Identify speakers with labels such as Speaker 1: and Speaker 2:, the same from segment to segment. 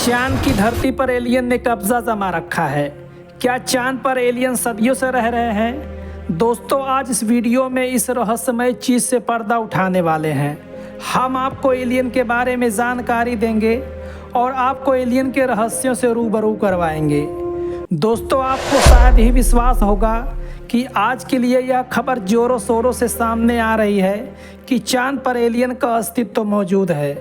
Speaker 1: चांद की धरती पर एलियन ने कब्जा जमा रखा है। क्या चांद पर एलियन सदियों से रह रहे हैं? दोस्तों, आज इस वीडियो में इस रहस्यमय चीज़ से पर्दा उठाने वाले हैं। हम आपको एलियन के बारे में जानकारी देंगे और आपको एलियन के रहस्यों से रूबरू करवाएंगे। दोस्तों, आपको शायद ही विश्वास होगा कि आज के लिए यह खबर जोरों शोरों से सामने आ रही है कि चांद पर एलियन का अस्तित्व मौजूद है,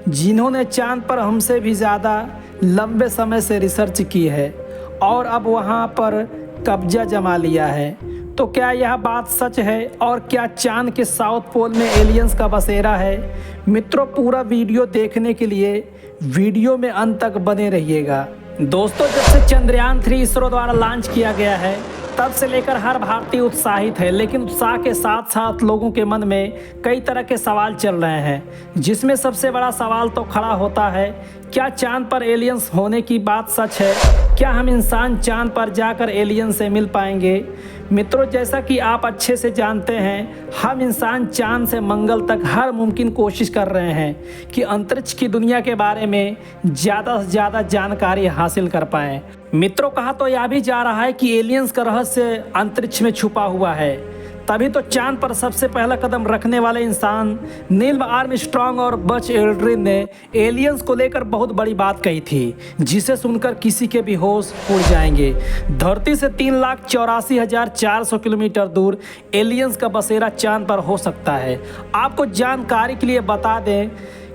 Speaker 1: जिन्होंने चांद पर हमसे भी ज़्यादा लंबे समय से रिसर्च की है और अब वहां पर कब्जा जमा लिया है। तो क्या यह बात सच है और क्या चांद के साउथ पोल में एलियंस का बसेरा है? मित्रों, पूरा वीडियो देखने के लिए वीडियो में अंत तक बने रहिएगा। दोस्तों, जब से चंद्रयान 3 इसरो द्वारा लॉन्च किया गया है, तब से लेकर हर भारतीय उत्साहित है, लेकिन उत्साह के साथ साथ लोगों के मन में कई तरह के सवाल चल रहे हैं, जिसमें सबसे बड़ा सवाल तो खड़ा होता है, क्या चांद पर एलियंस होने की बात सच है? क्या हम इंसान चांद पर जाकर एलियन से मिल पाएंगे? मित्रों, जैसा कि आप अच्छे से जानते हैं, हम इंसान चांद से मंगल तक हर मुमकिन कोशिश कर रहे हैं कि अंतरिक्ष की दुनिया के बारे में ज़्यादा से ज़्यादा जानकारी हासिल कर पाएँ। मित्रों, कहा तो यह भी जा रहा है कि एलियंस का रहस्य अंतरिक्ष में छुपा हुआ है। तभी तो चांद पर सबसे पहला कदम रखने वाले इंसान नील आर्मस्ट्रांग और बज एल्ड्रिन ने एलियंस को लेकर बहुत बड़ी बात कही थी, जिसे सुनकर किसी के भी होश उड़ जाएंगे। धरती से 3,84,400 किलोमीटर दूर एलियंस का बसेरा चांद पर हो सकता है। आपको जानकारी के लिए बता दें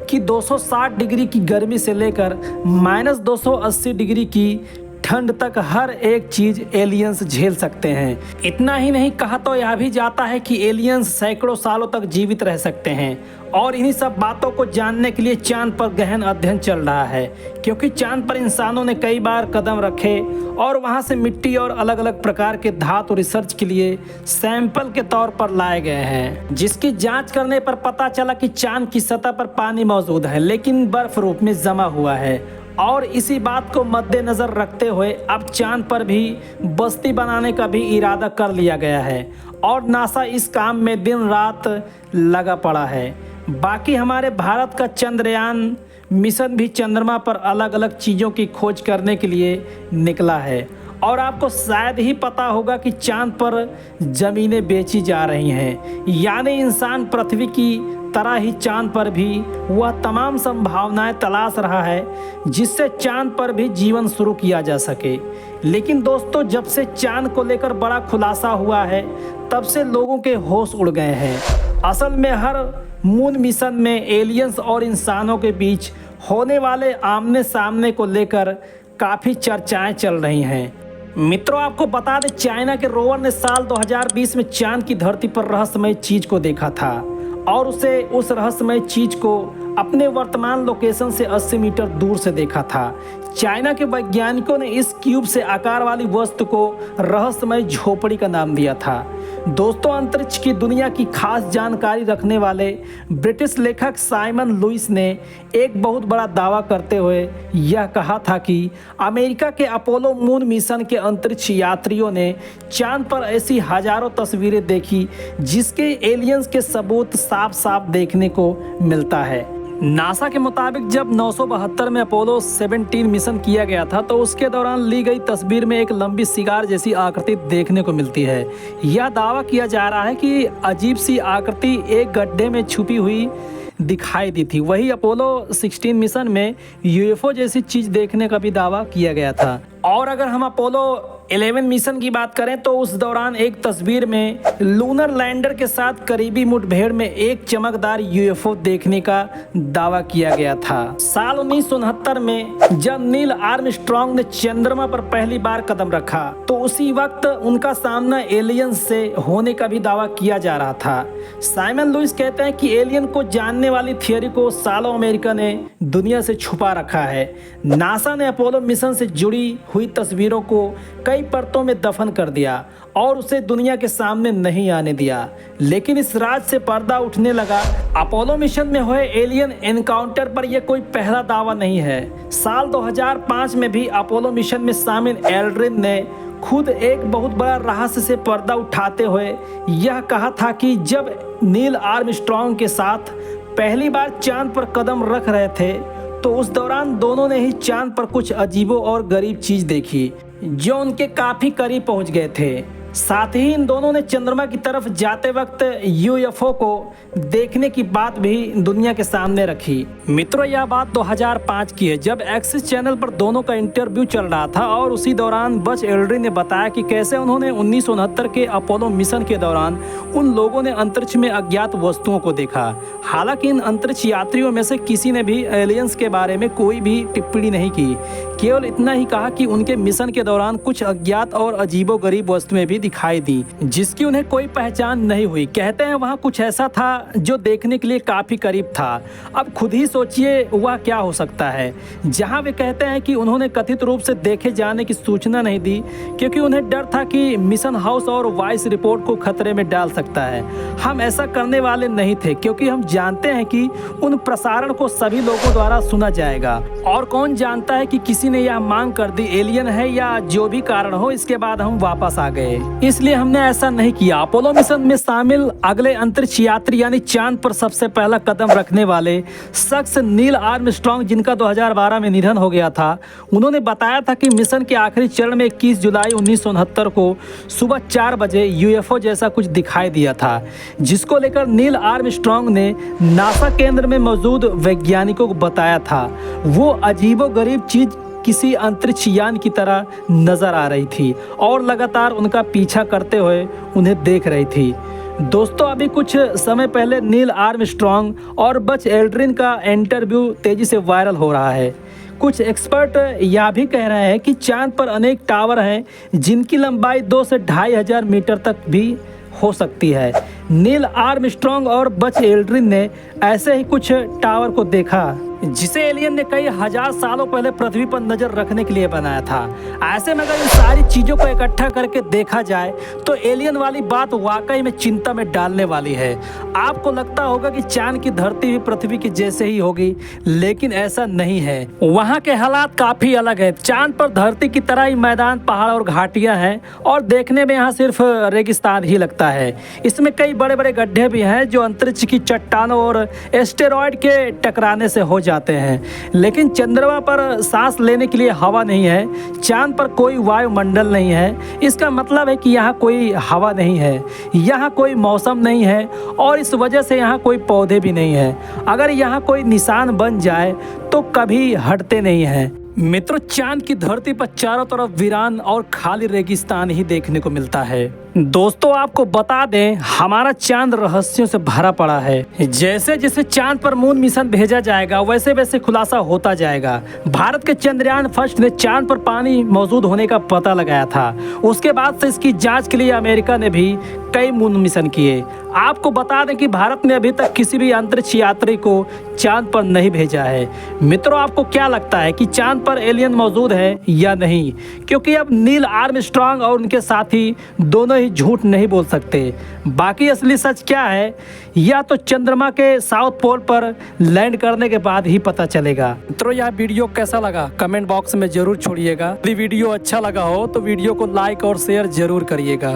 Speaker 1: कि 260 डिग्री की गर्मी से लेकर -280 डिग्री की ठंड तक हर एक चीज एलियंस झेल सकते हैं। इतना ही नहीं, कहा तो यह भी जाता है कि एलियंस सैकड़ों सालों तक जीवित रह सकते हैं। और इन्हीं सब बातों को जानने के लिए चांद पर गहन अध्ययन चल रहा है, क्योंकि चांद पर इंसानों ने कई बार कदम रखे और वहां से मिट्टी और अलग अलग प्रकार के धातु रिसर्च के लिए सैंपल के तौर पर लाए गए हैं, जिसकी जांच करने पर पता चला कि चांद की सतह पर पानी मौजूद है, लेकिन बर्फ रूप में जमा हुआ है। और इसी बात को मद्देनजर रखते हुए अब चांद पर भी बस्ती बनाने का भी इरादा कर लिया गया है और नासा इस काम में दिन रात लगा पड़ा है। बाकी हमारे भारत का चंद्रयान मिशन भी चंद्रमा पर अलग अलग चीज़ों की खोज करने के लिए निकला है। और आपको शायद ही पता होगा कि चांद पर ज़मीनें बेची जा रही हैं, यानी इंसान पृथ्वी की तरह ही चांद पर भी वह तमाम संभावनाएं तलाश रहा है जिससे चांद पर भी जीवन शुरू किया जा सके। लेकिन दोस्तों, जब से चांद को लेकर बड़ा खुलासा हुआ है, तब से लोगों के होश उड़ गए हैं। असल में हर मून मिशन में एलियंस और इंसानों के बीच होने वाले आमने सामने को लेकर काफ़ी चर्चाएं चल रही हैं। मित्रों, आपको बता दें, चाइना के रोवर ने साल 2020 में चांद की धरती पर रहस्यमय चीज को देखा था और उसे उस रहस्यमय चीज को अपने वर्तमान लोकेशन से 80 मीटर दूर से देखा था। चाइना के वैज्ञानिकों ने इस क्यूब से आकार वाली वस्तु को रहस्यमय झोपड़ी का नाम दिया था। दोस्तों, अंतरिक्ष की दुनिया की खास जानकारी रखने वाले ब्रिटिश लेखक साइमन लुइस ने एक बहुत बड़ा दावा करते हुए यह कहा था कि अमेरिका के अपोलो मून मिशन के अंतरिक्ष यात्रियों ने चांद पर ऐसी हजारों तस्वीरें देखी जिसके एलियंस के सबूत साफ साफ देखने को मिलता है। नासा के मुताबिक जब 972 में अपोलो 17 मिशन किया गया था, तो उसके दौरान ली गई तस्वीर में एक लंबी सिगार जैसी आकृति देखने को मिलती है। यह दावा किया जा रहा है कि अजीब सी आकृति एक गड्ढे में छुपी हुई दिखाई दी थी। वही अपोलो 16 मिशन में यूएफओ जैसी चीज देखने का भी दावा किया गया था। और अगर हम अपोलो 11 मिशन की बात करें, तो उस दौरान एक तस्वीर में लूनर लैंडर के साथ करीबी मुठभेड़ में एक चमकदार यूएफओ देखने का दावा किया गया था। साल 1969 में जब नील आर्मस्ट्रांग ने चंद्रमा पर पहली बार कदम रखा, तो उसी वक्त उनका सामना एलियंस से होने का भी दावा किया जा रहा था। साइमन लुइस कहते हैं कि एलियन को जानने वाली थियोरी को सालों अमेरिका ने दुनिया से छुपा रखा है। नासा ने अपोलो मिशन से जुड़ी हुई तस्वीरों को कई परतों में दफन कर दिया और उसे दुनिया के सामने नहीं आने दिया, लेकिन इस राज से पर्दा उठने लगा। अपोलो मिशन में हुए एलियन एनकाउंटर पर यह कोई पहला दावा नहीं है। साल 2005 में भी अपोलो मिशन में शामिल एल्ड्रिन ने खुद एक बहुत बड़ा रहस्य से पर्दा उठाते हुए यह कहा था कि जब नील आर्मस्ट्रांग के साथ पहली बार चांद पर कदम रख रहे थे, तो उस दौरान दोनों ने ही चांद पर कुछ अजीबो और गरीब चीज देखी जो उनके काफी करीब पहुंच गए थे। साथ ही इन दोनों ने चंद्रमा की तरफ जाते वक्त यूएफओ को देखने की बात भी दुनिया के सामने रखी। मित्रों, यह बात 2005 की है जब एक्सिस चैनल पर दोनों का इंटरव्यू चल रहा था और उसी दौरान बज एल्ड्रिन ने बताया कि कैसे उन्होंने 1969 के अपोलो मिशन के दौरान उन लोगों ने अंतरिक्ष में अज्ञात वस्तुओं को देखा। हालांकि इन अंतरिक्ष यात्रियों में से किसी ने भी एलियंस के बारे में कोई भी टिप्पणी नहीं की, केवल इतना ही कहा कि उनके मिशन के दौरान कुछ अज्ञात और अजीबोगरीब वस्तुएं भी दिखाई दी जिसकी उन्हें कोई पहचान नहीं हुई। कहते हैं वहां कुछ ऐसा था जो देखने के लिए काफी करीब था। अब खुद ही सोचिए वह क्या हो सकता है। जहां वे कहते हैं कि उन्होंने कथित रूप से देखे जाने की सूचना नहीं दी क्योंकि उन्हें डर था कि मिशन हाउस और वॉइस रिपोर्ट को खतरे में डाल सकता है। हम ऐसा करने वाले नहीं थे क्योंकि हम जानते हैं कि उन प्रसारण को सभी लोगों द्वारा सुना जाएगा और कौन जानता है कि किसी ने यह मांग कर दी एलियन है या जो भी कारण हो। इसके बाद हम वापस आ गए, इसलिए हमने ऐसा नहीं किया। अपोलो मिशन में शामिल अगले अंतरिक्ष यात्री यानी चांद पर सबसे पहला कदम रखने वाले शख्स नील आर्मस्ट्रांग, जिनका 2012 में निधन हो गया था, उन्होंने बताया था कि मिशन के आखिरी चरण में 21 जुलाई 1969 को सुबह 4 बजे यूएफओ जैसा कुछ दिखाई दिया था, जिसको लेकर नील आर्मस्ट्रांग ने नासा केंद्र में मौजूद वैज्ञानिकों को बताया था। वो अजीबोगरीब चीज किसी अंतरिक्ष यान की तरह नजर आ रही थी और लगातार उनका पीछा करते हुए उन्हें देख रही थी। दोस्तों, अभी कुछ समय पहले नील आर्मस्ट्रांग और बज एल्ड्रिन का इंटरव्यू तेजी से वायरल हो रहा है। कुछ एक्सपर्ट यह भी कह रहे हैं कि चांद पर अनेक टावर हैं जिनकी लंबाई 2 से 2500 मीटर तक भी हो सकती है। नील आर्मस्ट्रांग और बज एल्ड्रिन ने ऐसे ही कुछ टावर को देखा जिसे एलियन ने कई हजार सालों पहले पृथ्वी पर नजर रखने के लिए बनाया था। ऐसे में अगर इन सारी चीजों को इकट्ठा करके देखा जाए तो एलियन वाली बात वाकई में चिंता में डालने वाली है। आपको लगता होगा कि चांद की धरती भी पृथ्वी की जैसे ही होगी, लेकिन ऐसा नहीं है। वहाँ के हालात काफी अलग है। चांद पर धरती की तरह ही मैदान, पहाड़ और घाटियां हैं और देखने में यहाँ सिर्फ रेगिस्तान ही लगता है। इसमें कई बड़े बड़े गड्ढे भी हैं जो अंतरिक्ष की चट्टानों और एस्टेरॉयड के टकराने से हो जाते हैं। लेकिन चंद्रमा पर सांस लेने के लिए हवा नहीं है, चांद पर कोई वायुमंडल नहीं है। इसका मतलब है कि यहाँ कोई हवा नहीं है, यहाँ कोई मौसम नहीं है और इस वजह से यहाँ कोई पौधे भी नहीं है। अगर यहाँ कोई निशान बन जाए तो कभी हटते नहीं हैं। मित्रों, चांद की धरती पर चारों तरफ वीरान और खाली रेगिस्तान ही देखने को मिलता है। दोस्तों, आपको बता दें, हमारा चांद रहस्यों से भरा पड़ा है। जैसे जैसे चांद पर मून मिशन भेजा जाएगा वैसे वैसे खुलासा होता जाएगा। भारत के चंद्रयान फर्स्ट ने चांद पर पानी मौजूद होने का पता लगाया था। उसके बाद से इसकी जांच के लिए अमेरिका ने भी कई मून मिशन किए। आपको बता दें कि भारत ने अभी तक किसी भी अंतरिक्ष यात्री को चांद पर नहीं भेजा है। मित्रों, आपको क्या लगता है कि चांद पर एलियन मौजूद है या नहीं? क्योंकि अब नील आर्मस्ट्रांग और उनके साथी दोनों झूठ नहीं बोल सकते। बाकी असली सच क्या है, या तो चंद्रमा के साउथ पोल पर लैंड करने के बाद ही पता चलेगा। मित्रों, यह वीडियो कैसा लगा कमेंट बॉक्स में जरूर छोड़िएगा। यदि वीडियो अच्छा लगा हो तो वीडियो को लाइक और शेयर जरूर करिएगा।